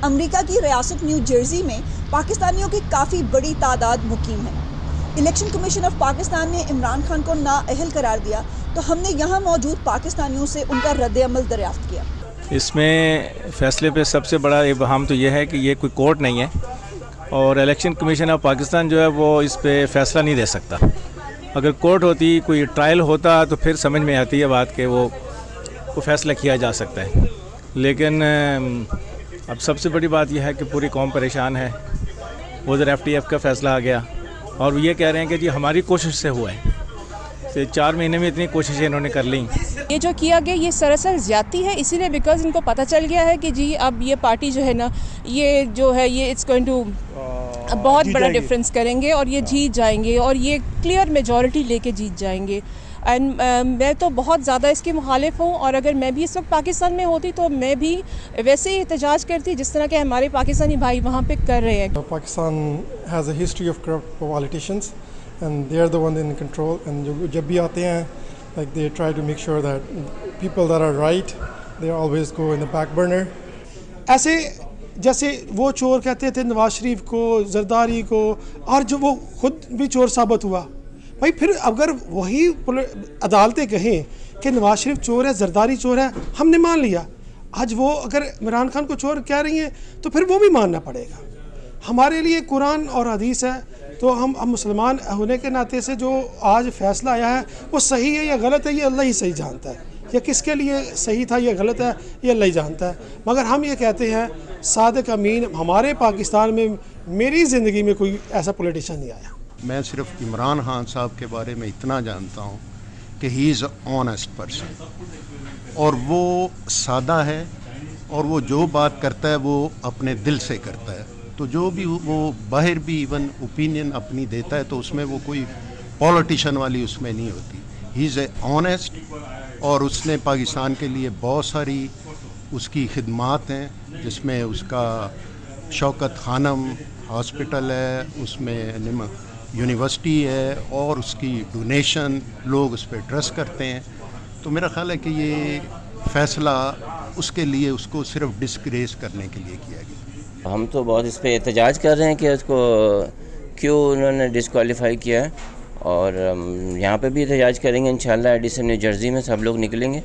امریکہ کی ریاست new Jersey میں پاکستانیوں کی کافی بڑی تعداد مقیم ہے۔ الیکشن کمیشن آف پاکستان نے عمران خان کو نااہل قرار دیا تو ہم نے یہاں موجود پاکستانیوں سے ان کا رد عمل دریافت کیا۔ اس میں فیصلے پہ سب سے بڑا ابہام تو یہ ہے کہ یہ کوئی کورٹ نہیں ہے اور الیکشن کمیشن آف پاکستان جو ہے وہ اس پہ فیصلہ نہیں دے سکتا۔ اگر کورٹ ہوتی، کوئی ٹرائل ہوتا تو پھر سمجھ میں آتی ہے بات کہ وہ فیصلہ کیا جا سکتا ہے، لیکن اب سب سے بڑی بات یہ ہے کہ پوری قوم پریشان ہے۔ ادھر FTF کا فیصلہ آ گیا اور یہ کہہ رہے ہیں کہ جی ہماری کوشش سے ہوا ہے، تو 4 مہینے میں اتنی کوششیں انہوں نے کر لیں۔ یہ جو کیا گیا یہ سراسر زیادتی ہے، اسی لیے بیکاز ان کو پتہ چل گیا ہے کہ جی اب یہ پارٹی جو ہے نا، یہ جو ہے یہ اٹس گوئنگ ٹو بہت بڑا ڈفرینس کریں گے اور یہ جیت جائیں گے اور یہ کلیئر میجورٹی لے کے جیت جائیں گے۔ اینڈ میں تو بہت زیادہ اس کی مخالف ہوں، اور اگر میں بھی اس وقت پاکستان میں ہوتی تو میں بھی ویسے ہی احتجاج کرتی جس طرح کہ ہمارے پاکستانی بھائی وہاں پہ کر رہے ہیں۔ Pakistan has a history of corrupt politicians and they are the one in control, and جب بھی آتے ہیں like they try to make sure that people that are right they always go in the back burner۔ ایسے جیسے وہ چور کہتے تھے نواز شریف کو، زرداری کو، اور جو وہ خود بھی چور ثابت ہوا، بھائی پھر اگر وہی عدالتیں کہیں کہ نواز شریف چور ہے، زرداری چور ہے، ہم نے مان لیا، آج وہ اگر عمران خان کو چور کہہ رہی ہیں تو پھر وہ بھی ماننا پڑے گا۔ ہمارے لیے قرآن اور حدیث ہے، تو ہم مسلمان ہونے کے ناطے سے جو آج فیصلہ آیا ہے وہ صحیح ہے یا غلط ہے یہ اللہ ہی صحیح جانتا ہے، یا کس کے لیے صحیح تھا یا غلط ہے یہ اللہ ہی جانتا ہے۔ مگر ہم یہ کہتے ہیں صادق امین ہمارے پاکستان میں میری زندگی میں کوئی ایسا پولیٹیشین نہیں آیا۔ میں صرف عمران خان صاحب کے بارے میں اتنا جانتا ہوں کہ ہی از اے آنیسٹ پرسن، اور وہ سادہ ہے، اور وہ جو بات کرتا ہے وہ اپنے دل سے کرتا ہے، تو جو بھی وہ باہر بھی ایون اوپینین اپنی دیتا ہے تو اس میں وہ کوئی پولیٹیشین والی اس میں نہیں ہوتی۔ ہی از اے آنیسٹ، اور اس نے پاکستان کے لیے بہت ساری اس کی خدمات ہیں، جس میں اس کا شوکت خانم ہاسپٹل ہے، اس میں یونیورسٹی ہے، اور اس کی ڈونیشن لوگ اس پہ ٹرسٹ کرتے ہیں۔ تو میرا خیال ہے کہ یہ فیصلہ اس کے لیے اس کو صرف ڈسکریس کرنے کے لیے کیا گیا۔ ہم تو بہت اس پہ احتجاج کر رہے ہیں کہ اس کو کیوں انہوں نے ڈسکوالیفائی کیا ہے، اور یہاں پہ بھی احتجاج کریں گے انشاءاللہ۔ ایڈیسن نیو جرسی میں سب لوگ نکلیں گے۔